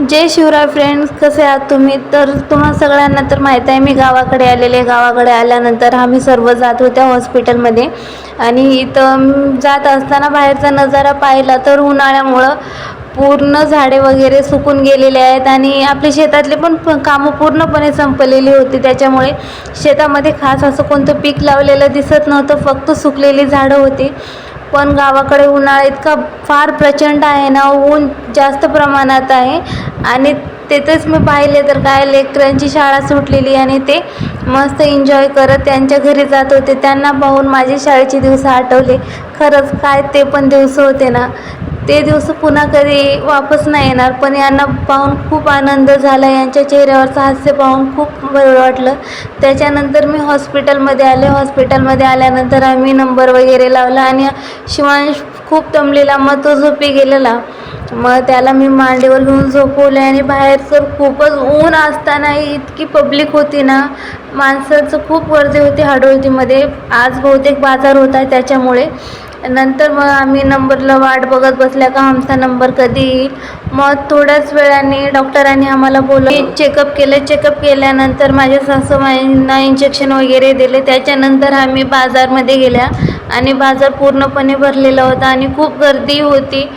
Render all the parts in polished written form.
जय Shivray friends, कसे आहात तुम्ही? तर तुम्हा सगळ्यांना तर माहीत आहे मी गावाकडे आलेले. गावाकडे आल्यानंतर आम्ही सर्व जात होत्या हॉस्पिटलमध्ये आणि इथं जात असताना बाहेरचा नजारा पाहिला तर उन्हाळ्यामुळं पूर्ण झाडे वगैरे सुकून गेलेले आहेत आणि आपले शेतातले पण कामं पूर्णपणे संपलेली होती. त्याच्यामुळे शेतामध्ये खास असं कोणतं पीक लावलेलं दिसत नव्हतं, फक्त सुकलेली झाडं होती. पण गावाकडे उन्हाळा इतका फार प्रचंड आहे ना, ऊन जास्त प्रमाणात आहे आणि तेथेच मी पाहिले तर काय लेकरांची शाळा सुटलेली आणि ते मस्त एन्जॉय करत त्यांच्या घरी जात होते. त्यांना पाहून माझे शाळेचे दिवस आठवले. खरंच काय ते पण दिवस होते ना, ते दिवस पुन्हा कधी वापस नाही येणार. पण यांना पाहून खूप आनंद झाला, यांच्या चेहऱ्यावरचं हास्य पाहून खूप बरं वाटलं. त्याच्यानंतर मी हॉस्पिटलमध्ये आले. हॉस्पिटलमध्ये आल्यानंतर आम्ही नंबर वगैरे लावला आणि शिवांश खूप दमलेला, मग तो झोपी गेलेला. मग त्याला मी मांडीवर घेऊन झोपवले आणि बाहेर तर खूपच ऊन असतानाही इतकी पब्लिक होती ना, माणसाचं खूप गर्दी होती हाडोळतीमध्ये. आज बहुतेक बाजार होता त्याच्यामुळे. नंतर मग आम्ही नंबरला वाट बघत बसल्या का आमचा नंबर कधी येईल. मग थोड्याच वेळाने डॉक्टरांनी आम्हाला बोलवलं. चेकअप केलं. चेकअप केल्यानंतर माझ्या सासूबाईंना इंजेक्शन वगैरे दिले. त्याच्यानंतर आम्ही बाजारमध्ये गेल्या आणि बाजार पूर्णपणे भरलेला होता आणि खूप गर्दी होती.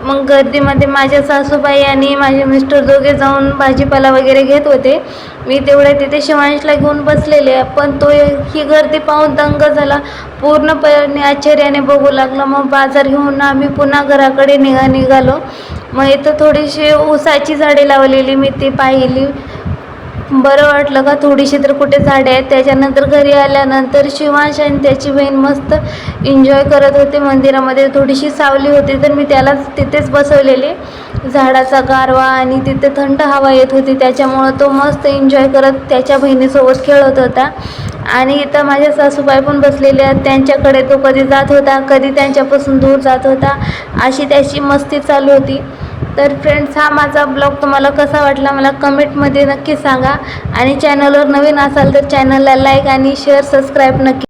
मग गर्दीमध्ये माझ्या सासूबाई आणि माझे मिस्टर दोघे जाऊन भाजीपाला वगैरे घेत होते. मी तेवढ्या तिथे शिवांशला घेऊन बसलेले, पण तो ही गर्दी पाहून दंग झाला. पूर्णपणे आश्चर्याने बघू लागला. मग बाजार घेऊन आम्ही पुन्हा घराकडे निघालो. मग इथं थोडीशी ऊसाची झाडे लावलेली मी ती पाहिली. बरं वाटलं का थोडीशी तर कुठे झाडे आहेत. त्याच्यानंतर घरी आल्यानंतर शिवांश आणि त्याची बहीण मस्त एन्जॉय करत होते. मंदिरामध्ये थोडीशी सावली होती तर मी त्यालाच तिथेच बसवलेले. झाडाचा गारवा आणि तिथे थंड हवा येत होती, त्याच्यामुळं तो मस्त एन्जॉय करत त्याच्या बहिणीसोबत खेळत होता. आणि इथं माझ्या सासूबाई पण बसलेल्या, त्यांच्याकडे तो कधी जात होता, कधी त्यांच्यापासून दूर जात होता, अशी त्याची मस्ती चालू होती. तर फ्रेंड्स, हा माझा ब्लॉग तुम्हाला कसा वाटला मला कमेंटमध्ये नक्की सांगा आणि चॅनलवर नवीन असाल तर चॅनलला लाईक आणि शेअर सबस्क्राईब नक्की